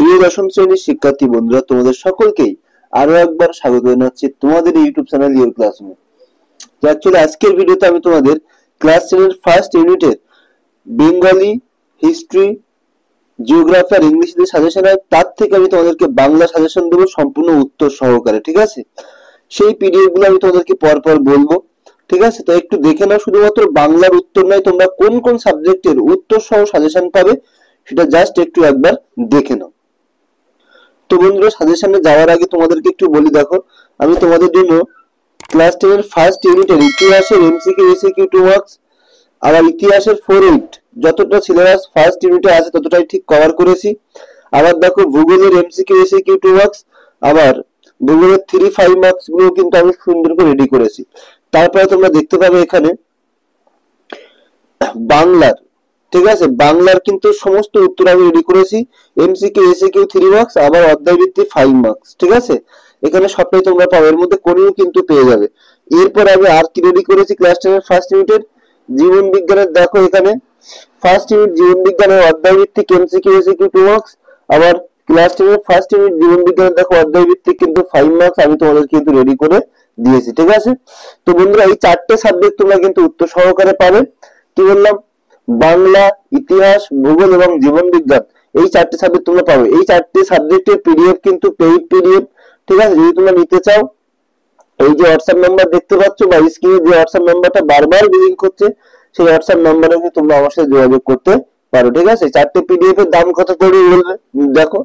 প্রিয় দশম শ্রেণীর শিক্ষার্থী বন্ধুরা, তোমাদের সকলকেই আরো একবার স্বাগত জানাচ্ছি তোমাদের ইউটিউব চ্যানেল ইউর ক্লাসরুমে। তো অ্যাকচুয়ালি আজকের ভিডিওতে আমি তোমাদের ক্লাস 10 এর ফার্স্ট ইউনিটের বেঙ্গলি, হিস্ট্রি, জিওগ্রাফি আর ইংলিশ যে সাজেশন হয় তার থেকে আমি তোমাদেরকে বাংলা সাজেশন দেবো সম্পূর্ণ উত্তর সহকারে। ঠিক আছে, সেই পিডিএফ গুলো আমি তোমাদেরকে পরপর বলবো। ঠিক আছে, তো একটু দেখে নাও। শুধুমাত্র বাংলার উত্তর নয়, তোমরা কোন কোন সাবজেক্টের উত্তর সহ সাজেশন পাবে সেটা জাস্ট একটু একবার দেখে নাও। তো বন্ধুরা, সাজেশনে যাওয়ার আগে তোমাদেরকে একটু বলি, দেখো আমি তোমাদের জন্য ক্লাস 10 এর ফার্স্ট ইউনিটের ইতিহাসের এমসিকিউ এসিকিউ 2 মার্কস আর ইতিহাসের 4-8 যতটা সিলেবাস ফার্স্ট ইউনিটে আছে ততটাই ঠিক কভার করেছি। আবার দেখো ভূগোলের এমসিকিউ এসিকিউ 2 মার্কস, আবার ভূগোলের 3-5 মার্কস গুলো কিন্তু আমি সুন্দর করে রেডি করেছি। তারপরে তোমরা দেখতে পাবে এখানে বাংলার, ঠিক আছে, বাংলার কিন্তু সমস্ত উত্তর আমি রেডি করেছি। এমসিকিউ এসিকিউ 3 মার্কস, আবার অধ্যায় ভিত্তিক 5 মার্কস। ঠিক আছে, এখানে সবটাই তোমরা পাবে, এর মধ্যে কোনও কিন্তু পেয়ে যাবে। এরপর আমি আর কি রেডি করেছি ক্লাস 10 এর ফার্স্ট ইউনিটের জীবন বিজ্ঞানের, দেখো এখানে ফার্স্ট ইউনিট জীবন বিজ্ঞানের অধ্যায় ভিত্তিক এমসিকিউ এসিকিউ 2 মার্কস, আবার ক্লাস 10 এর ফার্স্ট ইউনিট জীবন বিজ্ঞানের দেখো অধ্যায় ভিত্তিক কিন্তু 5 মার্কস আমি তোমাদের কিন্তু রেডি করে দিয়েছি। ঠিক আছে, তো বন্ধুরা এই চারটে সাবজেক্ট তোমরা কিন্তু উত্তর সহকারে পাবে। কি বললাম, বাংলা, ইতিহাস, ভূগোল এবং জীবন বিজ্ঞান, এই চারটে সাবজেক্ট তোমরা পাবে। এই চারটে সাবজেক্টের পিডিএফ কিন্তু পেইড পিডিএফ। ঠিক আছে, যদি তোমরা নিতে চাও এই যে হোয়াটসঅ্যাপ নাম্বার দেখতে পাচ্ছ বা স্ক্রিনে যে হোয়াটসঅ্যাপ নাম্বারটা বারবার ব্লিঙ্ক হচ্ছে সেই হোয়াটসঅ্যাপ নাম্বারে তোমরা আমার সাথে যোগাযোগ করতে পারো। ঠিক আছে, চারটে পিডিএফ এর দাম কত করে বলবে। দেখো,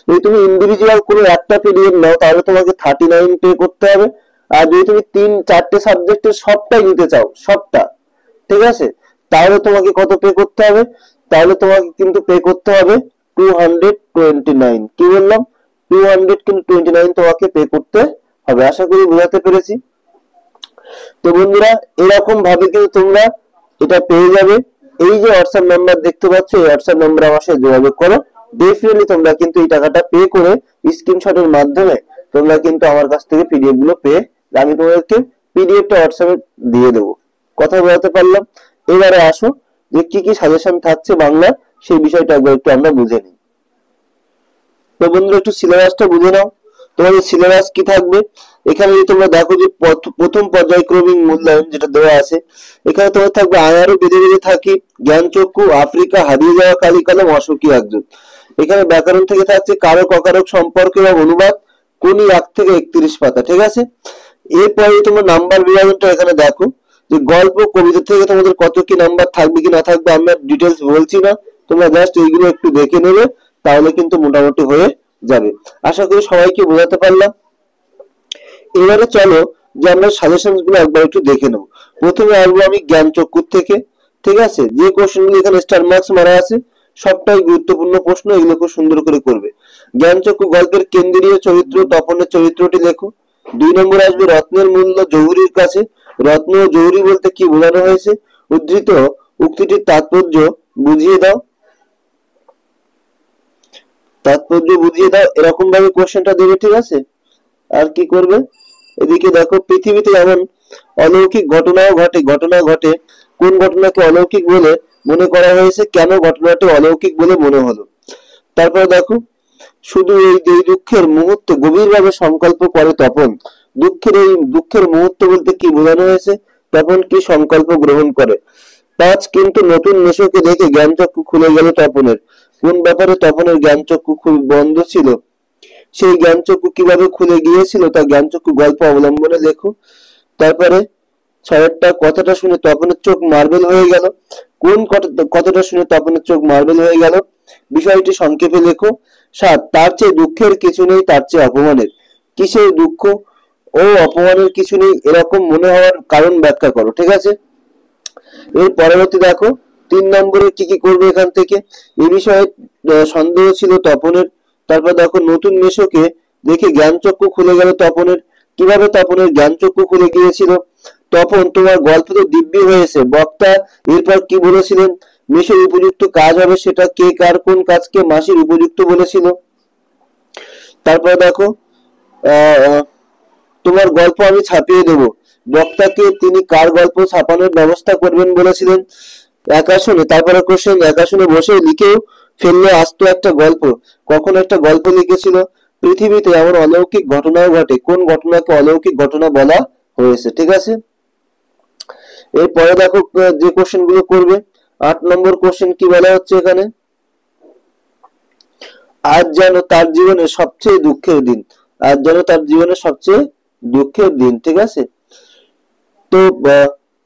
যদি তুমি ইন্ডিভিজুয়াল কোনো একটা পিডিএফ নাও তাহলে তোমাকে 39 পে করতে হবে। আর যদি তুমি 3-4টে সাবজেক্টের সবটাই নিতে চাও, সবটা, ঠিক আছে, তাহলে তোমাকে কত পে করতে হবে, তাহলে তোমাকে কিন্তু পে করতে হবে 229। কি বললাম, 229 তোমাকে পে করতে হবে। আশা করি বোঝাতে পেরেছি। তো বন্ধুরা, এরকম ভাবে কিন্তু তোমরা এটা পেয়ে যাবে। এই যে হোয়াটসঅ্যাপ নাম্বার দেখতে পাচ্ছ, এই হোয়াটসঅ্যাপ নাম্বারে আমার সাথে যোগাযোগ করো। ডেফিনেটলি তোমরা কিন্তু এই টাকাটা পে করে স্ক্রিনশটের মাধ্যমে তোমরা কিন্তু আমার কাছ থেকে পিডিএফ গুলো পেয়ে, আমি তোমাদেরকে পিডিএফটা হোয়াটসঅ্যাপে দিয়ে দেবো। কথা বোঝাতে পারলাম? এবারে আসো যে কি কি সাজেশন থাকছে বাংলা, সেই বিষয়টা একটু আমরা বুঝে নিই। তো বন্ধুরা, একটু সিলেবাসটা বুঝে নাও। তোমাদের সিলেবাস কি থাকবে এখানে যদি তোমরা দেখো যে প্রথম পর্যায়ক্রমিক মূল্যায়ন যেটা দেওয়া আছে, এখানে তোমার থাকবে আয়ারও বেঁধে বেঁধে থাকি, জ্ঞানচক্ষু, আফ্রিকা, হারিয়ে যাওয়া কালী কলম, অশোকী একজন। এখানে ব্যাকরণ থেকে থাকছে কারক অকারক সম্পর্ক এবং অনুবাদ, কোনি 1 থেকে 31 পাতা। ঠিক আছে, এরপরে তোমরা নাম্বার বিভাজনটা এখানে দেখো যে গল্প কবিতা থেকে তোমাদের কত কি নাম্বার থাকবে কি না থাকবে আমি ডিটেলস বলছি না, তোমরা জাস্ট এইগুলো একটু দেখে নেবে, তাহলে কিন্তু মোটামুটি হয়ে যাবে। আশা করি সবাইকে বোঝাতে পারলাম। এবারে চলো যে আমরা সাজেশনস গুলো একবার একটু দেখে নেব। প্রথমে আসবো আমি জ্ঞানচক্ষু থেকে। ঠিক আছে, যে কোশ্চেনগুলো এখানে স্টার মার্কস মারা আছে সবটাই গুরুত্বপূর্ণ প্রশ্ন, এগুলো খুব সুন্দর করে করবে। জ্ঞানচক্ষু গল্পের কেন্দ্রীয় চরিত্র তপনের চরিত্রটি লেখো। 2 নম্বর আসবে রত্নের মূল্য জহুরীর কাছে। রত্ন ও জহুরী বলতে কি বোঝানো হয়েছে, উদ্ধৃত উক্তিটির তাৎপর্য বুঝিয়ে দাও। তাৎপর্য বুঝিয়ে দাও, এরকম ভাবে কোশ্চেনটা দেবে। ঠিক আছে, আর কি করবে, এদিকে দেখো পৃথিবীতে এমন অলৌকিক ঘটনাও ঘটে, ঘটনা ঘটে, কোন ঘটনাকে অলৌকিক বলে মনে করা হয়েছে, কেন ঘটনাটি অলৌকিক বলে মনে হলো। তারপরে দেখো শুধু এই দুঃখের মুহূর্তে গভীরভাবে সংকল্প করে তপন। দুঃখের মুহূর্ত বলতে কি বোঝানো হয়েছে, তপন কি সংকল্প গ্রহণ করে। 5 কিন্তু নতুন নেশোকে দেখে জ্ঞানচক্ষু খুলে গেল তপনের। কোন ব্যাপারে তপনের জ্ঞানচক্ষু খুব বন্ধ ছিল, সেই জ্ঞানচক্ষু কিভাবে খুলে গিয়েছিল তা জ্ঞানচক্ষু গল্প অবলম্বনে লেখো। তারপরে 6টা কথাটা শুনে তপনের চোখ মার্বেল হয়ে গেল। কোন কথাটা শুনে তপনের চোখ মার্বেল হয়ে গেল, বিষয়টি সংক্ষেপে লেখো। 7 তার চেয়ে দুঃখের কিছু নেই, তার চেয়ে অপমানের। কিসের দুঃখ ও অপমানের কিছু নেই এরকম মনে হওয়ার কারণ ব্যাখ্যা করো। ঠিক আছে, এর পরবর্তী দেখো 3 নম্বরে কি কি করবে এখান থেকে, এই বিষয়ে সন্দেহ ছিল তপনের। তারপর দেখো নতুন মেশোকে দেখে জ্ঞানচক্ষু খুলে গেল তপনের। কিভাবে তপনের জ্ঞানচক্ষু খুলে গিয়েছিল, তপন তোমার গল্প তো দিব্যি হয়েছে। বক্তা এরপর কি বলেছিলেন, মেশোর উপযুক্ত কাজ হবে সেটা কে, কার কোন কাজকে মাসির উপযুক্ত বলেছিল। তারপর দেখো তোমার গল্প আমি ছাপিয়ে দেব, বক্তাকে তিনি কার গল্প ছাপানোর ব্যবস্থা করবেন বলেছিলেন। একা শুনে, তারপরে কোশ্চেন একা শুনে বসে লিখেও ফেললে আসতো একটা গল্প। কখন একটা গল্প লিখেছিল। পৃথিবীতে এমন অলৌকিক ঘটনাও ঘটে, কোন ঘটনাকে অলৌকিক ঘটনা বলা হয়েছে। ঠিক আছে, এরপরে দেখো যে কোশ্চেন গুলো করবে। 8 নম্বর কোশ্চেন কি বলা হচ্ছে এখানে, আজ যেন তার জীবনে সবচেয়ে দুঃখের দিন। আজ যেন তার জীবনে সবচেয়ে দুঃখের দিন। ঠিক আছে, তো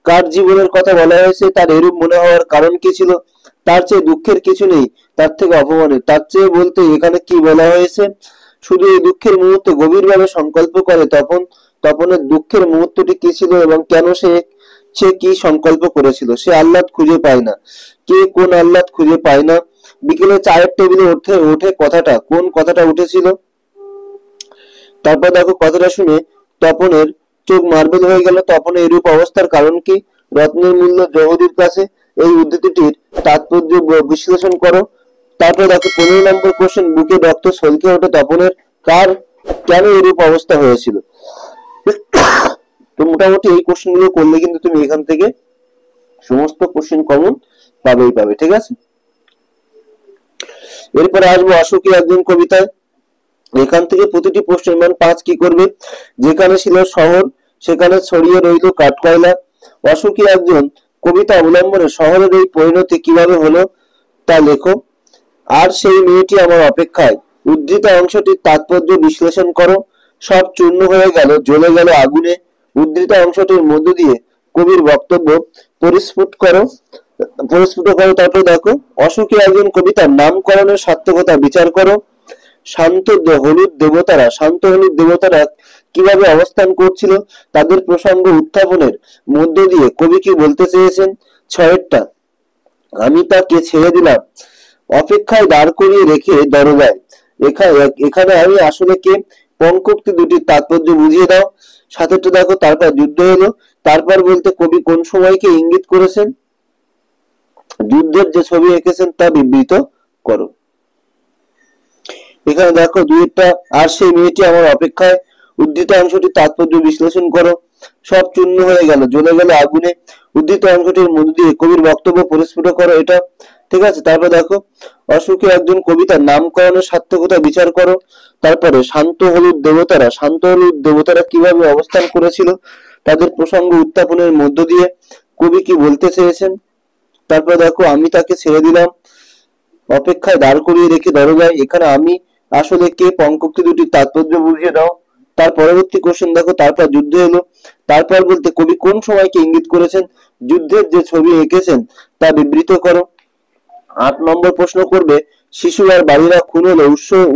কার জীবনের কথা বলা হয়েছে, তার এরূপ মনে হওয়ার কারণ কি ছিল। তার চেয়ে দুঃখের কিছু নেই, তার থেকে অপমানের। তার চেয়ে বলতে এখানে কি বলা হয়েছে, শুধু এই দুঃখের মুহূর্তে গভীরভাবে সংকল্প করে তপনের দুঃখের মুহূর্তটি কি ছিল এবং কেন সে সে কি সংকল্প করেছিল। সে আহ্লাদ খুঁজে পায় না। কে কোন আহ্লাদ খুঁজে পায় না। বিকেলে চায়ের টেবিলে ওঠে ওঠে কথাটা, কোন কথাটা উঠেছিল। তারপর দেখো কথাটা শুনে তপনের চোখ মার্বেল হয়ে গেল। তপনের এরূপ অবস্থার কারণ কি, রত্নের মূল্য জহরির কাছে। এই উদ্ধৃতিটির তাৎপর্য বিশ্লেষণ করো। তারপর দেখো 15 নম্বর কোশ্চেন, বুকে রক্ত ছলকে ওঠে তপনের, কার কেন এরূপ অবস্থা হয়েছিল। তো মোটামুটি এই কোশ্চেন গুলো করলে কিন্তু তুমি এখান থেকে সমস্ত কোশ্চেন কমন পাবেই পাবে। ঠিক আছে, এরপরে আসবো অশোকী একজন কবিতায়। এখান থেকে প্রতিটি প্রশ্নের মান 5 কি করবে। যেখানে ছিল শহর সেখানে ছড়িয়ে রইল কাঠকয়লা। অশোকী একজন কবিতা অবলম্বনে শহরের এই পরিণতি কিভাবে হলো তা লেখো। আর সেই মেয়েটি আমার অপেক্ষায়, উদ্ধৃত অংশটির তাৎপর্য বিশ্লেষণ করো। সব চূর্ণ হয়ে গেল, জ্বলে গেল আগুনে। উদ্ধৃত অংশটির মধ্য দিয়ে কবির বক্তব্য পরিস্ফুট করো। তারপর দেখো অশোকী একজন কবিতার নামকরণের সার্থকতা বিচার করো। শান্ত হলুদ দেবতারা কিভাবে অবস্থান করছিল, তাদের প্রসঙ্গ উত্থাপনের মধ্য দিয়ে কবি কি বলতে চেয়েছেন। 6টা, আমি তাকে ছেড়ে দিলাম, অপেক্ষায় দাঁড় করিয়ে রেখে দরজায়। এখানে আমি আসলে কে, পঙ্কোক্তি দুটির তাৎপর্য বুঝিয়ে দাও। 7টা দেখো, তারপর যুদ্ধ হলো। তারপর বলতে কবি কোন সময়কে ইঙ্গিত করেছেন। যুদ্ধের যে ছবি এঁকেছেন তা বিবৃত করো। এখানে দেখো 2টা, আর সেই মেয়েটি আমার অপেক্ষায়, উদ্ধৃত অংশটি তাৎপর্য বিশ্লেষণ করো। সব চূর্ণ হয়ে গেল, জ্বলে গেল আগুনে। উদ্ধৃত অংশটির মধ্য দিয়ে কবির বক্তব্য পরিস্ফুট করো। এটা ঠিক আছে। তারপর দেখো অশোকী একজন কবিতার নামকরণের সার্থকতা বিচার করো। তারপরে শান্ত হলুদ দেবতারা কিভাবে অবস্থান করেছিল, তাদের প্রসঙ্গ উত্থাপনের মধ্য দিয়ে কবি কি বলতে চেয়েছেন। তারপর দেখো আমি তাকে ছেড়ে দিলাম, অপেক্ষায় দাঁড় করিয়ে রেখে দরজায়। এখানে আমি আসলে কে, পঙ্কোক্তি দুটির তাৎপর্য বুঝিয়ে দাও। তার পরবর্তী কোশ্চেন দেখো, তারপর যুদ্ধ এলো। তারপর বলতে কবি কোন সময়কে ইঙ্গিত করেছেন, যুদ্ধের যে ছবি এঁকেছেন তা বিবৃত করো। 8 নম্বর প্রশ্ন করবে, শিশু আর বাড়িরা খুন হলো,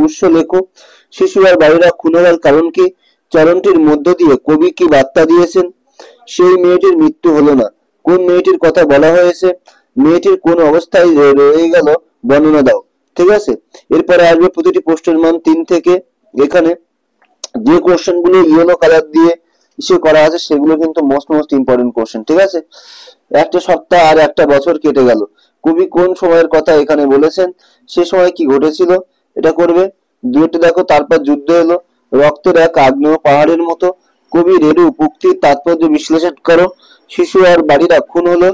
উৎস লেখো। শিশু আর বাড়িরা খুন হওয়ার কারণ কি, চরণটির মধ্য দিয়ে কবি কি বার্তা দিয়েছেন। সেই মেয়েটির মৃত্যু হলো না, কোন মেয়েটির কথা বলা হয়েছে। মেয়েটির কোন অবস্থায় রয়ে গেল, বর্ণনা দাও। ঠিক আছে, এরপরে আসবে প্রতিটি প্রশ্নের মান 3 থেকে। এখানে যে কোশ্চেন গুলো ইয়েলো কালার দিয়ে ইস্যু করা আছে সেগুলো কিন্তু মোস্ট ইম্পর্টেন্ট কোশ্চেন। ঠিক আছে, একটা সপ্তাহ আর একটা বছর কেটে গেল, কবি কোন সময়ের কথা এখানে বলেছেন, সে সময় কি ঘটেছিল, এটা করবে। 2টা দেখো, তারপর যুদ্ধ এলো, রক্তের এক আগ্নেয় পাহাড়ের মতো। কবির এরূপ উক্তির তাৎপর্য বিশ্লেষণ করো। শিশু আর বাড়িরা খুন হলো,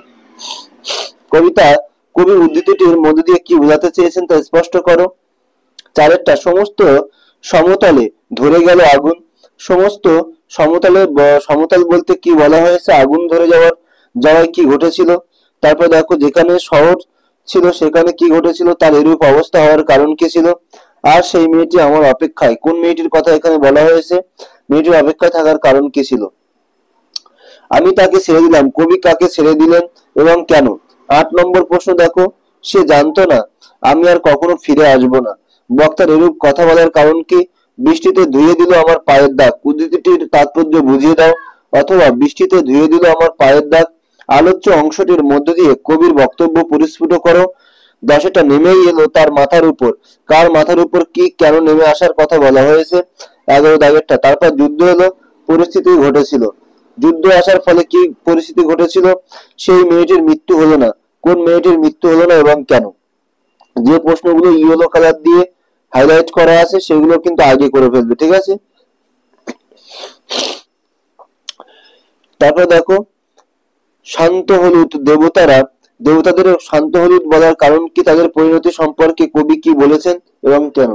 কবি উদ্ধৃতিটির মধ্য দিয়ে কি বোঝাতে চেয়েছেন তা স্পষ্ট করো। 4টা, সমস্ত সমতলে ধরে গেল আগুন। সমস্ত সমতল বলতে কি বলা হয়েছে, আগুন ধরে যাওয়ায় কি ঘটেছিল। তারপর দেখো যেখানে শহর ছিল সেখানে কি ঘটেছিল, তার এরূপ অবস্থা হওয়ার কারণ কি ছিল। আর সেই মেয়েটি আমার অপেক্ষায়, কোন মেয়েটির কথা এখানে বলা হয়েছে, মেয়েটির অপেক্ষায় থাকার কারণ কি ছিল। আমি তাকে ছেড়ে দিলাম, কবি কাকে ছেড়ে দিলেন এবং কেন। 8 নম্বর প্রশ্ন দেখো, সে জানতো না আমি আর কখনো ফিরে আসবো না। বক্তার এরূপ কথা বলার কারণ কি, বৃষ্টিতে ধুয়ে দিল আমার পায়ের দাগ। উদ্ধৃতিটির তাৎপর্য বুঝিয়ে দাও। অথবা বৃষ্টিতে ধুয়ে দিল আমার পায়ের দাগ। আলোচ্য অংশটির মধ্য দিয়ে কবির বক্তব্য পরিস্ফুট করো। 10টা, নেমেই এলো তার মাথার উপর, কার মাথার উপর কি কেন নেমে আসার কথা বলা হয়েছে। 11 দাগেরটা, তারপর যুদ্ধ এলো, পরিস্থিতি ঘটেছিল। যুদ্ধ আসার ফলে কি পরিস্থিতি ঘটেছিল, সেই মেয়েটির মৃত্যু হলো না, কোন মেয়েটির মৃত্যু হলো না এবং কেন। যে প্রশ্নগুলো ইয়েলো কালার দিয়ে হাইলাইট করা আছে সেগুলো কিন্তু আগে করে ফেলবে। ঠিক আছে, তারপর দেখো শান্ত হলুদ দেবতারা দেবতাদের শান্ত হলুদ বলার কারণ কি, তাদের পরিণতি সম্পর্কে কবি কি বলেছেন এবং কেন?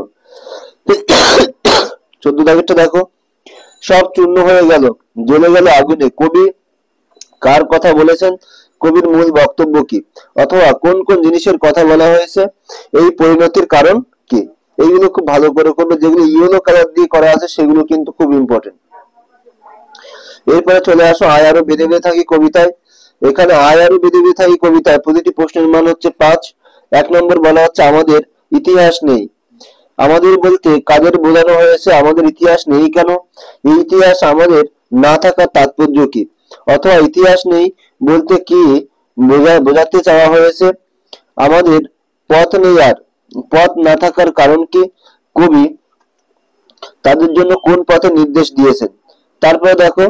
14 দাগেরটা দেখো, সব চূর্ণ হয়ে গেল, জ্বলে গেল আগুনে, কবি কার কথা বলেছেন? কবির মূল বক্তব্য কি, অথবা কোন কোন জিনিসের কথা বলা হয়েছে? এই পরিণতির কারণ কি? এইগুলো খুব ভালো করে করবে, যেগুলো ইয়েলো কালার দিয়ে করা আছে সেগুলো কিন্তু খুব ইম্পর্টেন্ট। এরপরে চলে আসো আয় আরো বেঁধে বেঁধে থাকি কবিতায়। এখানে আয় আরো বেঁধে বেঁধে থাকি কবিতায় প্রতিটি প্রশ্নের মান হচ্ছে 5। 1 নম্বর বলা হচ্ছে আমাদের ইতিহাস নেই। আমাদের বলতে কাদের বোঝানো হয়েছে? আমাদের ইতিহাস নেই কেন? এই ইতিহাস আমাদের না থাকার তাৎপর্য কি, অথবা ইতিহাস নেই বলতে কি বোঝাতে চাওয়া হয়েছে? আমাদের পথ নেই, আর পথ না থাকার কারণ কি? কবি তাদের জন্য কোন পথে নির্দেশ দিয়েছেন? তারপরে দেখো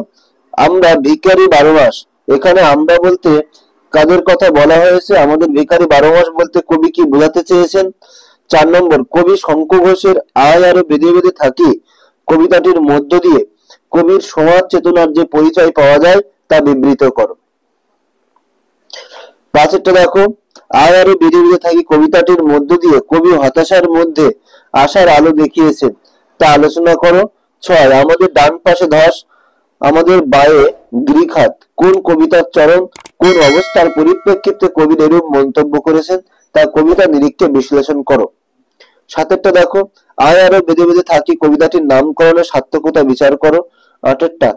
আমরা ভিখারি 12 মাস। এখানে আমরা বলতে কাদের কথা বলা হয়েছে? আমাদের ভিখারি 12 মাস বলতে কবি কি বোঝাতে চেয়েছেন? 4 নম্বর কবি শঙ্কু ঘোষের আয় আরো বেঁধে বেঁধে থাকি কবিতাটির মধ্য দিয়ে কবির সমাজ চেতনার যে পরিচয় পাওয়া যায় তা বিবৃত করো। 5 দেখো, আয় আরো বেঁধে বেঁধে থাকি কবিতাটির মধ্য দিয়ে কবি হতাশার মধ্যে আশার আলো দেখিয়েছেন তা আলোচনা করো। 6 আমাদের ডান পাশে ধস, আমাদের বায়ে গৃহঘাত কোন কবিতার চরণ, কোন অবস্থার পরিপ্রেক্ষিতে কবির এরূপ মন্তব্য করেছেন তা কবিতা নিরীক্ষে বিশ্লেষণ করো। 7 দেখো, আয় আরো বেঁধে বেঁধে থাকি কবিতাটির নামকরণের সার্থকতা বিচার করো। 8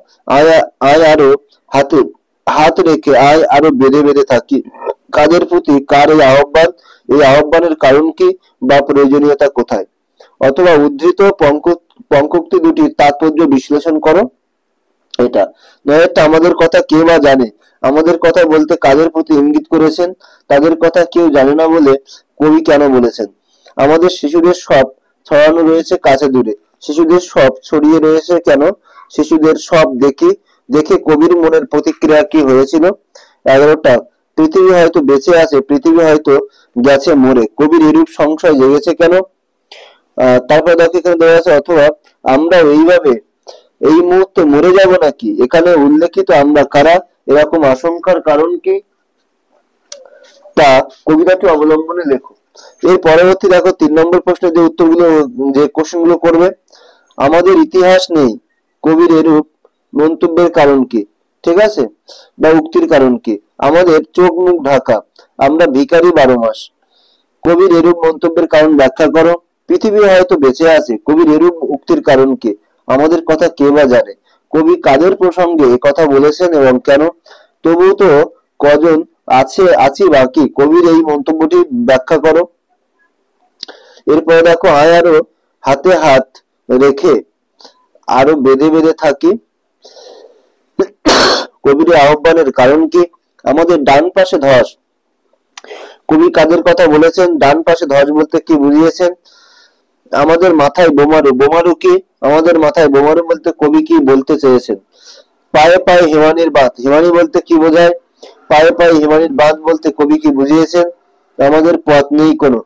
আয় আরো হাতে হাত রেখে আয় আরো বেঁধে বেঁধে থাকি কাদের প্রতি, কার এই আহ্বান, এই আহ্বানের কারণ কি বা প্রয়োজনীয়তা কোথায়, অথবা উদ্ধৃত পঙ্কোক্তি দুটির তাৎপর্য বিশ্লেষণ করো। এটা 9 আমাদের কথা কে বা জানে, আমাদের কথা বলতে কাদের প্রতি ইঙ্গিত করেছেন? তাদের কথা কেউ জানে না বলে কবি কেন বলেছেন? আমাদের শিশুদের সব ছড়ানো রয়েছে কাছে দূরে, শিশুদের সব ছড়িয়ে রয়েছে কেন? শিশুদের সব দেখে কবির মনের প্রতিক্রিয়া কি হয়েছিল? 11 পৃথিবী হয়তো বেঁচে আছে, পৃথিবী হয়তো গেছে মরে, কবির এরূপ সংশয় জেগেছে কেন? তারপর দেখো এখানে দেওয়া আছে অথবা আমরা এইভাবে এই মুহূর্তে মরে যাব নাকি, এখানে উল্লেখিত আমরা কারা, এরকম আশঙ্কার কারণ কি তা কবিতাটি অবলম্বনে লেখো। এর পরবর্তী দেখো 3 নম্বর প্রশ্নের যে উত্তরগুলো, যে কোশ্চেনগুলো করবে, আমাদের ইতিহাস নেই কবির এরূপ মন্তব্যের কারণ কি, ঠিক আছে, বা উক্তির কারণ কি? আমাদের চোখ মুখ ঢাকা, আমরা ভিখারি 12 মাস, কবির এরূপ মন্তব্যের কারণ ব্যাখ্যা করো। পৃথিবী হয়তো বেঁচে আছে, কবির এরূপ উক্তির কারণ কি? আমাদের কথা কে বা জানে, কবি কাদের প্রসঙ্গে এ কথা বলেছেন এবং কেন? তবু তো কজন আছি বাকি, কবির এই মন্তব্যটি ব্যাখ্যা করো। এরপরে দেখো আয় আরো হাতে হাত রেখে আরো বেঁধে বেঁধে থাকি কবির আহ্বানের কারণ কি? আমাদের ডান পাশে ধস, কবি কাদের কথা বলেছেন? ডান পাশে ধস বলতে কি বুঝিয়েছেন? আমাদের মাথায় বোমারু, বোমারু কি? আমাদের মাথায় বোমারু বলতে কবি কি বলতে চেয়েছেন? পায়ে পায়ে হিমানির বাঁধ, হিমানি বলতে কি বোঝায়? পায়ে পায়ে হিমানির বাঁধ বলতে কবি কি বুঝিয়েছেন? আমাদের পথ নেই কোনো,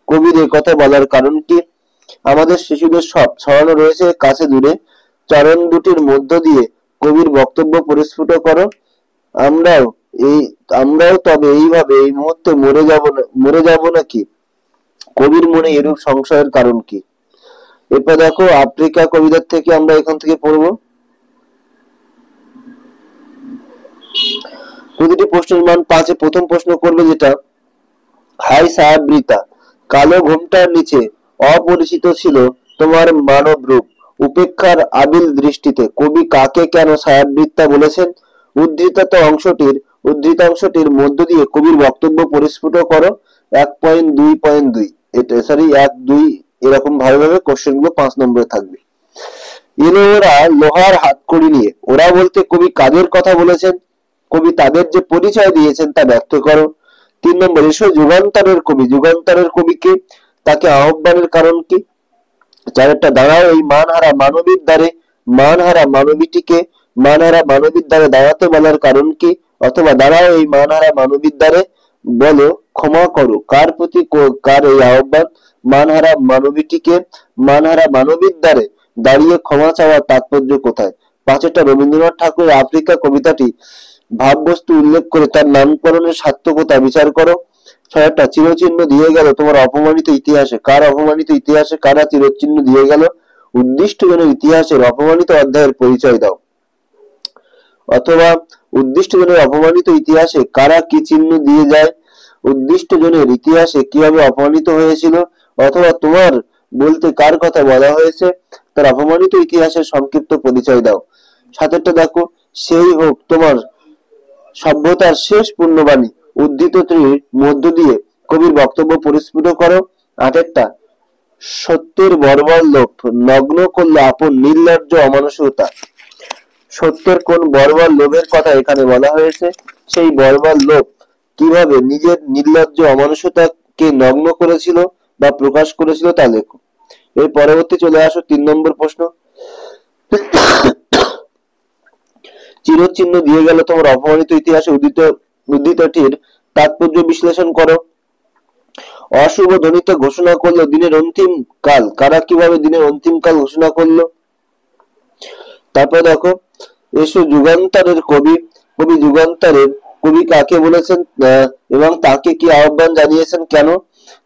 কবির এ কথা বলার কারণ কি? আমাদের শিশুদের সব ছড়ানো রয়েছে কাছে দূরে, চরণ দুটির মধ্য দিয়ে কবির বক্তব্য পরিস্ফুট করো। আমরাও আমরাও তবে এইভাবে এই মুহূর্তে মরে যাব নাকি, কবির মনে এরূপ সংশয়ের কারণ কি? এরপর দেখো আফ্রিকা কবিতার থেকে আমরা এখান থেকে পড়বো। প্রতিটি প্রশ্নের মান 5। প্রথম প্রশ্ন করবে যেটা, হাই সাহাবৃতা, কালো ঘোমটার নিচে অপরিচিত ছিল তোমার মানব রূপ, উপেক্ষার আবিল দৃষ্টিতে কবি কাকে কেন ছায়াবৃত্তা বলেছেন? উদ্ধৃতাংশটির মধ্য দিয়ে কবির বক্তব্য পরিস্ফুট করো। 1.2.2 এটা সরি 1-2 এরকম ভাবে কোশ্চেন গুলো 5 নম্বরে থাকবে। এলো ওরা লোহার হাতকড়ি নিয়ে, ওরা বলতে কবি কাদের কথা বলেছেন? কবি তাদের যে পরিচয় দিয়েছেন তা ব্যক্ত করো। 3 নম্বর এসো যুগান্তরের কবি, যুগান্তরের কবিকে, তাকে আহ্বানের কারণ কি? 4 দাঁড়াও এই মানহারা মানবীর দ্বারে, মানহারা মানবীটিকে মানহারা মানবীর দ্বারে দাঁড়াতে বলার কারণ কি? অথবা দাঁড়াও এই মানহারা মানবীর দ্বারে, বলো ক্ষমা করো, কার প্রতি কার এই আহ্বান? মানহারা মানবীটিকে মানহারা মানবীর দ্বারে দাঁড়িয়ে ক্ষমা চাওয়ার তাৎপর্য কোথায়? 5 রবীন্দ্রনাথ ঠাকুরের আফ্রিকা কবিতাটি ভাববস্তু উল্লেখ করে তার নামকরণের সার্থকতা বিচার করো। 6টা চিরচিহ্ন দিয়ে গেল তোমার অপমানিত ইতিহাসে, কার অপমানিত ইতিহাসে কারা চিরচিহ্ন দিয়ে গেল, উদ্দিষ্ট জনের ইতিহাসের অপমানিত অধ্যায়ের পরিচয় দাও। অথবা উদ্দিষ্ট জনের অপমানিত ইতিহাসে কারা কি চিহ্ন দিয়ে যায়, উদ্দিষ্ট জনের ইতিহাসে কিভাবে অপমানিত হয়েছিল, অথবা তোমার বলতে কার কথা বলা হয়েছে তার অপমানিত ইতিহাসের সংক্ষিপ্ত পরিচয় দাও। 7টা দেখো, সেই হোক তোমার সভ্যতার শেষ পুণ্যবাণী, উদ্ধৃতটির মধ্য দিয়ে কবির বক্তব্য পরিস্ফুট করো। 8টা সত্যের বর্বর লোভ নগ্ন করলে আপন নির্লজ্জ অমানুষতা। সত্যের কোন বর্বর লোভের কথা এখানে বলা হয়েছে, সেই বর্বর লোভ কিভাবে নিজের নির্লজ্জ অমানুষতাকে নগ্ন করেছিল বা প্রকাশ করেছিল তা লেখো। এর পরবর্তী চলে আসো 3 নম্বর প্রশ্ন। চিরচিহ্ন দিয়ে গেল তোমার অপমানিত ইতিহাসে উদ্ধৃতটির তাৎপর্য বিশ্লেষণ করো। অশুভ ধ্বনিতে ঘোষণা করলো দিনের অন্তিম কাল, কারা কিভাবে দিনের অন্তিম কাল ঘোষণা করলো। তারপর দেখো, এসো যুগান্তরের কবি, কবি যুগান্তরের কবি কাকে বলেছেন এবং তাকে কি আহ্বান জানিয়েছেন কেন।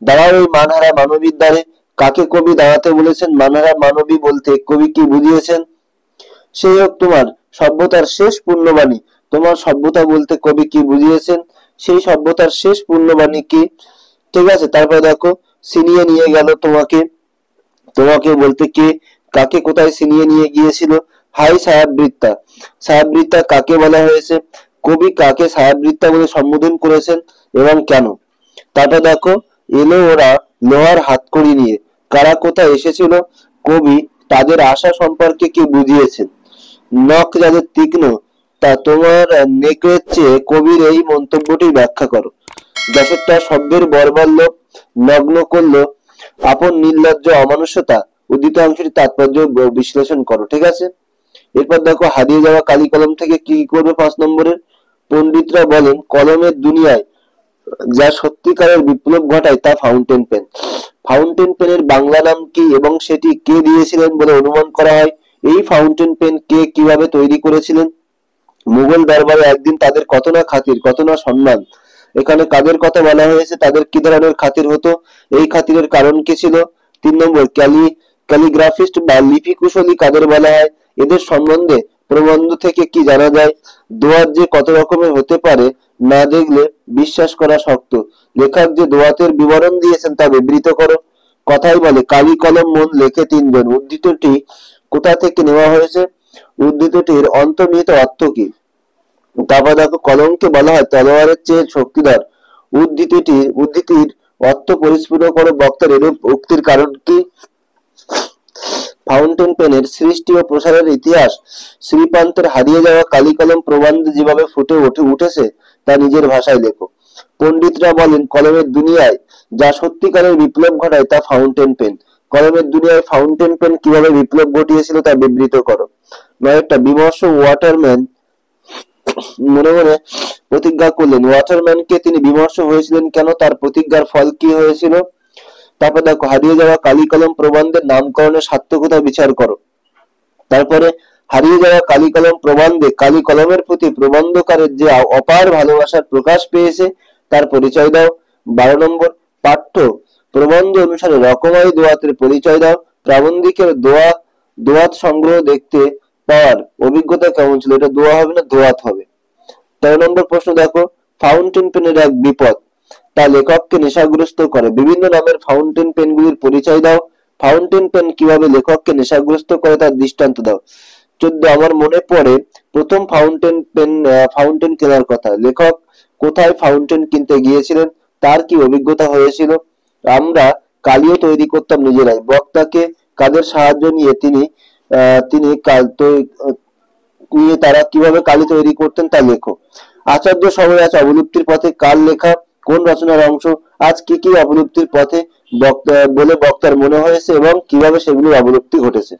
দাঁড়াও এই মানহারা মানবীর দ্বারে, কাকে কবি দাঁড়াতে বলেছেন, মানহারা মানবী বলতে কবি কি বুঝিয়েছেন। সেই হোক তোমার সভ্যতার শেষ পুণ্যবাণী, তোমার সভ্যতা বলতে কবি কি বুঝিয়েছেন, সেই সভ্যতার শেষ পুণ্যবাণী কি। ঠিক আছে, তারপর দেখো, ছিনিয়ে নিয়ে গেল তোমাকে, তোমাকে বলতে কে, কাকে কোথায় ছিনিয়ে নিয়ে গিয়েছিল। হাই ছায়াবৃত্তা, ছায়াবৃত্তা কাকে বলা হয়েছে, কবি কাকে ছায়াবৃত্তা বলে সম্বোধন করেছেন এবং কেন। তারপর দেখো, এলো ওরা লোহার হাতকড়ি নিয়ে, কারা কোথায় এসেছিল, কবি তাদের আশা সম্পর্কে কি বুঝিয়েছেন। নখ যাদের তীক্ষ্ণ তা তোমার নেকড়ের চেয়ে, কবির এই মন্তব্যটি ব্যাখ্যা করো। 10টা শব্দের বর্বর লোভ নগ্ন করলো আপন নির্লজ্জ অমানুষতা, উদ্ধৃত অংশটি তাৎপর্য বিশ্লেষণ করো। ঠিক আছে, এরপর দেখো, হারিয়ে যাওয়া কালি কলম থেকে কি করবে। 5 নম্বরের পণ্ডিতরা বলেন কলমের দুনিয়ায় যা সত্যিকারের বিপ্লব ঘটায় তা ফাউন্টেন পেন। ফাউন্টেন পেনের বাংলা নাম কি এবং সেটি কে দিয়েছিলেন বলে অনুমান করা হয়। এই ফাউন্টেন পেন কে কিভাবে তৈরি করেছিলেন। মুঘল দরবারে একদিন তাদের কত না খাতির, কত না সম্মান। এখানে কাদের কথা বলা হয়েছে, তাদের কি ধরনের খাতির হতো, এই খাতিরের কারণ কি ছিল। 3 নম্বর, ক্যালিগ্রাফিস্ট বা লিপি কুশলী কাদের বলা হয়, এদের সম্বন্ধে প্রবন্ধ থেকে কি জানা যায়। দোয়াত যে কত রকমের হতে পারে না দেখলে বিশ্বাস করা শক্ত, লেখক যে দোয়াতের বিবরণ দিয়েছেন তা বিবৃত করো। কথাই বলে কালি কলম মন লেখে 3 জন, উদ্ধৃতটি কোথা থেকে নেওয়া হয়েছে, উদ্ধৃতটির অন্তর্নিহিত অর্থ কি। তারপর দেখো, কলমকে বলা হয় তলোয়ারের চেয়ে শক্তিধর, উদ্ধৃতির অর্থ পরিস্ফুট করো। বক্তার এরূপ উক্তির কারণ কি। ফাউন্টেন পেনের সৃষ্টি ও প্রসারের ইতিহাস, শ্রীপান্তের হারিয়ে যাওয়া কালি কলম প্রবন্ধে যেভাবে ফুটে উঠেছে তা নিজের ভাষায় লেখো। পণ্ডিতরা বলেন কলমের দুনিয়ায় যা সত্যিকারের বিপ্লব ঘটায় তা ফাউন্টেন পেন। কলমের দুনিয়ায় ফাউন্টেন পেন কিভাবে বিপ্লব ঘটিয়েছিল তা বিবৃত করো। 9টা বিমর্ষ ওয়াটারম্যান মনে মনে প্রতিজ্ঞা করলেন, ওয়াটারম্যানকে তিনি বিমর্ষ হয়েছিলেন কেন, তার প্রতিজ্ঞার ফল কি হয়েছিল। তারপর দেখো, হারিয়ে যাওয়া কালি কলম প্রবন্ধের নামকরণের সার্থকতা বিচার করো। তারপরে হারিয়ে যাওয়া কালি কলম প্রবন্ধে কালি কলমের প্রতি প্রবন্ধকারের যে অপার ভালোবাসার প্রকাশ পেয়েছে তার পরিচয় দাও। 12 নম্বর, পাঠ্য প্রবন্ধ অনুসারে রকমারি দোয়াতের পরিচয় দাও। প্রাবন্ধিকের দোয়াত সংগ্রহ দেখতে পাওয়ার অভিজ্ঞতা কেমন ছিল, এটা দোয়া হবে না দোয়াত হবে। 13 নম্বর প্রশ্ন দেখো, ফাউন্টেন পেনের এক বিপদ তা লেখককে নেশাগ্রস্ত করে, বিভিন্ন নামের ফাউন্টেন পেনগুলির পরিচয় দাও। ফাউন্টেন পেন কিভাবে লেখককে নেশাগ্রস্ত করে তার দৃষ্টান্ত দাও। 14, আমার মনে পড়ে প্রথম ফাউন্টেন কেনার কথা, লেখক কোথায় ফাউন্টেন কিনতে গিয়েছিলেন, তার কি অভিজ্ঞতা হয়েছিল। আমরা কালিও তৈরি করতাম নিজেরাই, বক্তাকে কাদের সাহায্য নিয়ে তারা কিভাবে কালি তৈরি করতেন তা লেখো। আচার্য সবাই আজ অবলুপ্তির পথে, কার লেখা, কোন রচনার অংশ, আজ কি কি অবলুপ্তির পথে বলে বক্তার মনে হয়েছে এবং কিভাবে সেগুলির অবলুপ্তি ঘটেছে।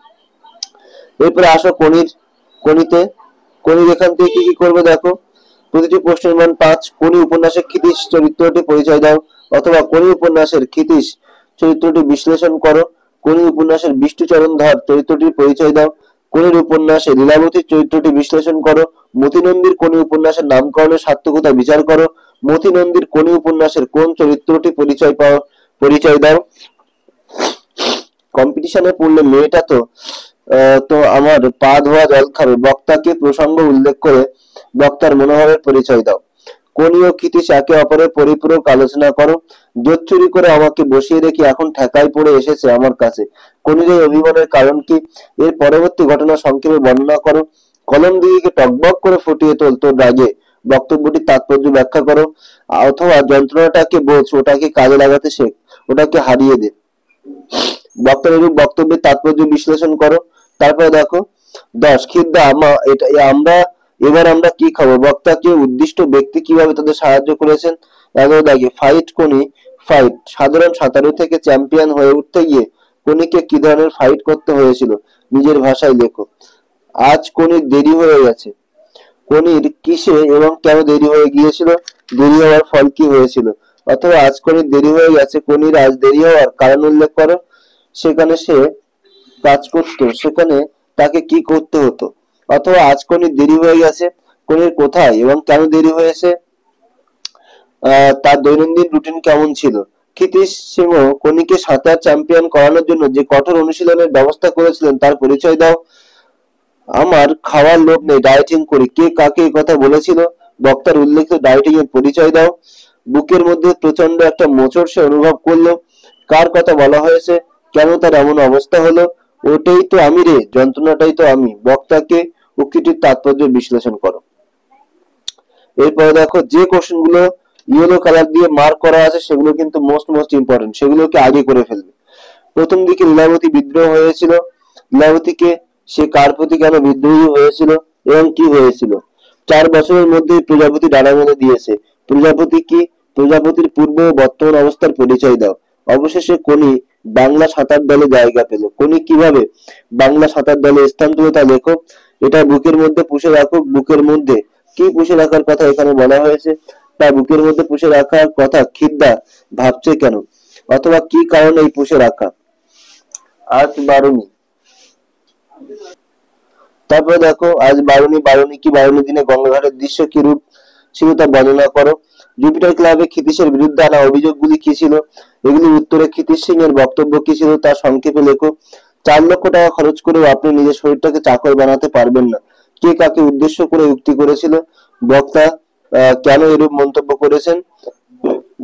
এরপরে আসো কণির এখান থেকে কি কি করবে দেখো। প্রতিটি প্রশ্নের মান 5। কোনি উপন্যাসের ক্ষিতীশ চরিত্রটি পরিচয় দাও, অথবা কোনি উপন্যাসের ক্ষিতীশ চরিত্রটি বিশ্লেষণ করো। কোনি উপন্যাসের বিষ্ণুচরণ ধর চরিত্রটির পরিচয় দাও। কোনের উপন্যাসে লীলাবতীর চরিত্রটি বিশ্লেষণ করো। মতিনন্দীর কোনি উপন্যাসের নামকরণের সার্থকতা বিচার করো। মতিনন্দীর কোনি উপন্যাসের কোন চরিত্রটি পরিচয় দাও। কম্পিটিশনে পড়লে মেয়েটা তো আমার পা ধোয়া জল খাবে। বক্তাকে প্রসঙ্গ উল্লেখ করে বক্তার মনোভাবের পরিচয় দাও। কোনি ও ক্ষিতীশ একে অপরের পরিপূরক আলোচনা করো। জোর চুরি করে আমাকে বসিয়ে রেখে এখন ঠেকায় পড়ে এসেছে আমার কাছে। কোনির এই অভিমানের কারণ কি? এর পরবর্তী ঘটনা সংক্ষেপে বর্ণনা করো। কলম দিকে টকবক করে ফুটিয়ে তোল তোর রাগে। বক্তব্যটির তাৎপর্য ব্যাখ্যা করো। অথবা যন্ত্রণাটাকে বোঝ, ওটাকে কাজে লাগাতে শেখ, ওটাকে হারিয়ে দে। বক্তার এরূপ বক্তব্যের তাৎপর্য বিশ্লেষণ করো। তারপরে দেখো 10 খিদ্দা এবার আমরা কি খাবো। বক্তাকে উদ্দিষ্ট ব্যক্তি কিভাবে তাদের সাহায্য করেছেন। 11 দাগে ফাইট কোনি ফাইট সাধারণ সাঁতারু থেকে চ্যাম্পিয়ন হয়ে উঠতে গিয়ে কোনিকে কি ধরনের ফাইট করতে হয়েছিল নিজের ভাষায় লেখো। আজ কোনির দেরি হয়ে গেছে। কোনির কিসে এবং কেন দেরি হয়ে গিয়েছিল, দেরি হওয়ার ফল কি হয়েছিল। অথবা আজ কোনির দেরি হয়ে গেছে, কোনির আজ দেরি হওয়ার কারণ উল্লেখ করো। সেখানে সে কাজ করত, সেখানে তাকে কি করতে হতো। অথবা আজ কোনির দেরি হয়ে গেছে, কোনির কোথায় এবং কেন দেরি হয়েছে, তার দৈনন্দিন রুটিন কেমন ছিল। ক্ষিতীশ সিংহ কোনিকে সাঁতার চ্যাম্পিয়ন করানোর জন্য যে কঠোর অনুশীলনের ব্যবস্থা করেছিলেন তার পরিচয় দাও। আমার খাওয়ার লোভ নেই, ডায়েটিং করি। কে কাকে এই কথা বলেছিল। বক্তার উল্লেখিত ডায়েটিং এর পরিচয় দাও। বুকের মধ্যে প্রচন্ড একটা মোচড় সে অনুভব করলো। কার কথা বলা হয়েছে, কেন তার এমন অবস্থা হলো। ওটাই তো আমি রে, যন্ত্রণাটাই তো আমি। বক্তাকে উক্তিটির তাৎপর্য বিশ্লেষণ করো। এরপরে দেখো যে কোশ্চেন গুলো ইয়েলো কালার দিয়ে মার্ক করা আছে সেগুলো কিন্তু মোস্ট ইম্পর্টেন্ট, সেগুলোকে আগে করে ফেলবে। প্রথম দিকে লীলাবতী বিদ্রোহ হয়েছিল। লীলাবতীকে সে কার প্রতি কেন বিদ্রোহী হয়েছিল এবং কি হয়েছিল। 4 বছরের মধ্যে প্রজাপতি ডানা মেলে দিয়েছে। প্রজাপতি কি, প্রজাপতির পূর্ব ও বর্তমান অবস্থার পরিচয় দাও। অবশেষে কোনি বাংলা সাঁতার দলে জায়গা পেল। কোনি কিভাবে বাংলা সাঁতার দলে স্থান পেল তা লেখো। এটা বুকের মধ্যে পুষে রাখো। বুকের মধ্যে কি পুষে রাখার কথা এখানে বলা হয়েছে, তা বুকের মধ্যে পুষে রাখার কথা খিদ্দা ভাবছে কেন, অথবা কি কারণে এই পুষে রাখা। আজ বারুণী। তারপরে দেখো আজ বারুণী, বারুণী কি, বারুণী দিনে গঙ্গাঘাটের দৃশ্য কি রূপ ছিল তা বর্ণনা করো। জুপিটার ক্লাবে ক্ষিতীশের বিরুদ্ধে আনা অভিযোগগুলি কি ছিল, এগুলির উত্তরে ক্ষিতীশ সিং এর বক্তব্য কি ছিল তা সংক্ষেপে লেখো। 4 লক্ষ টাকা খরচ করেও আপনি নিজের শরীরটাকে চাকর বানাতে পারবেন না। কে কাকে উদ্দেশ্য করে উক্তি করেছিল। বক্তা কেন এরূপ মন্তব্য করেছেন।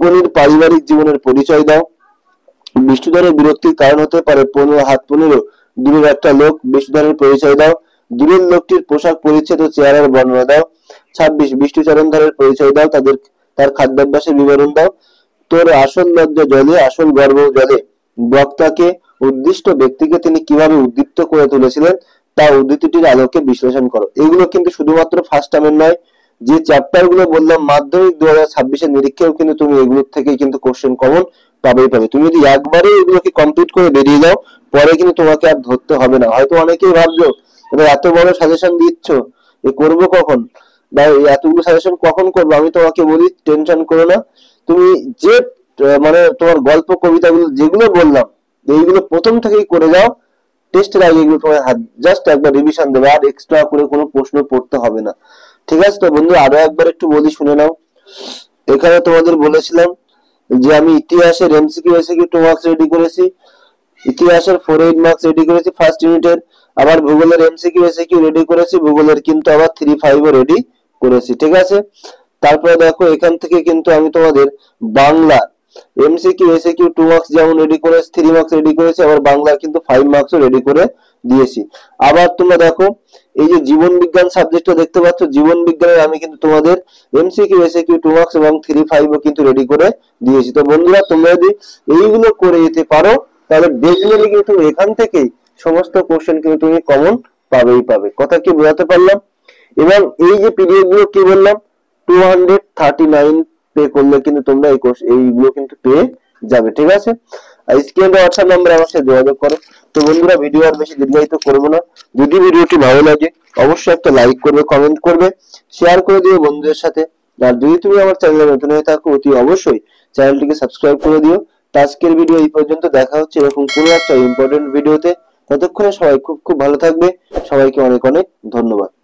কোনির পারিবারিক জীবনের পরিচয় দাও। বিষ্ণুধরের বিরক্তির কারণ হতে পারে 15 হাত 15 দূরের একটা লোক। বিষ্ণুধরের পরিচয় দাও। দূরের লোকটির পোশাক পরিচ্ছদ ও চেহারার বর্ণনা দাও। 26 বিষ্ণুচরণধরের পরিচয় দাও। তার খাদ্যাভ্যাসের বিবরণ দাও। তোর আসল লজ্জা জলে, আসল গর্ব জলে। বক্তাকে উদ্দিষ্ট ব্যক্তিকে তিনি কিভাবে উদ্দীপ্ত করে তুলেছিলেন তা উদ্ধৃতিটির আলোকে বিশ্লেষণ করো। এগুলো কিন্তু শুধুমাত্র ফার্স্ট টার্মের নয়, যে চ্যাপ্টার গুলো বললাম মাধ্যমিক 2026 নিরীক্ষাও কিন্তু তুমি এগুলোর থেকে কিন্তু কোশ্চেন কমন পাবে। তুমি যদি একবারে এগুলোকে কমপ্লিট করে বেরিয়ে যাও, পরে কিন্তু তোমাকে আর ধরতে হবে না। হয়তো অনেকেই ভাবছো এত বড় সাজেশন দিচ্ছ, এ করবো কখন, বা এতগুলো সাজেশন কখন করবো। আমি তোমাকে বলি টেনশন করো না। তুমি যে মানে তোমার গল্প কবিতাগুলো যেগুলো বললাম এইগুলো প্রথম থেকেই করে যাও। টেস্টের আগে এগুলো তোমার জাস্ট একবার রিভিশন দেবে, আর এক্সট্রা করে কোনো প্রশ্ন পড়তে হবে না। ঠিক আছে তো বন্ধু, আরো একবার একটু বলি শুনে নাও। এখানে তোমাদের বলেছিলাম যে আমি ইতিহাসের এমসিকিউ এসিকিউ 2 মার্কস রেডি করেছি, ইতিহাসের 4-8 মার্কস রেডি করেছি ফার্স্ট ইউনিটের, আবার ভূগোলের এমসিকিউ এসিকিউ রেডি করেছি, ভূগোলের কিন্তু আবার 3-5 ও রেডি করেছি। ঠিক আছে, তারপরে দেখো এখান থেকে কিন্তু আমি তোমাদের বাংলা এমসিকিউ এসিকিউ 2 মার্কস যেমন রেডি করেছি, 3 মার্কস রেডি করেছি, আবার বাংলা কিন্তু 5 মার্কসও রেডি করে দিয়েছি। আবার তোমরা দেখো এই যে জীবন বিজ্ঞান সাবজেক্টটা দেখতে পাচ্ছ, জীবন বিজ্ঞানের আমি কিন্তু তোমাদের এমসিকিউ এসিকিউ 2 মার্কস এবং 3-5 ও কিন্তু রেডি করে দিয়েছি। তো বন্ধুরা তোমরা যদি এইগুলো করে যেতে পারো তাহলে ডেফিনেটলি কিন্তু এখান থেকেই সমস্ত কোশ্চেন কিন্তু তুমি কমন পাবে। কথা কি বোঝাতে পারলাম। এবং এই যে পিডিএফ গুলো কি বললাম 239 পে করলে কিন্তু তোমরা এইগুলো কিন্তু পেয়ে যাবে। ঠিক আছে, আর স্ক্রিনে হোয়াটসঅ্যাপ নাম্বার আমার সাথে যোগাযোগ করো। তো বন্ধুরা ভিডিও আর বেশি দীর্ঘায়িত করবো না। যদি ভিডিওটি ভালো লাগে অবশ্যই একটা লাইক করবে, কমেন্ট করবে, শেয়ার করে দিও বন্ধুদের সাথে। আর যদি তুমি আমার চ্যানেলে নতুন হয়ে থাকো অতি অবশ্যই চ্যানেলটিকে সাবস্ক্রাইব করে দিও। আজকের ভিডিও এই পর্যন্ত, দেখা হচ্ছে এরকম কোনো একটা ইম্পর্টেন্ট ভিডিওতে। ততক্ষণে সবাই খুব খুব ভালো থাকবে। সবাইকে অনেক অনেক ধন্যবাদ।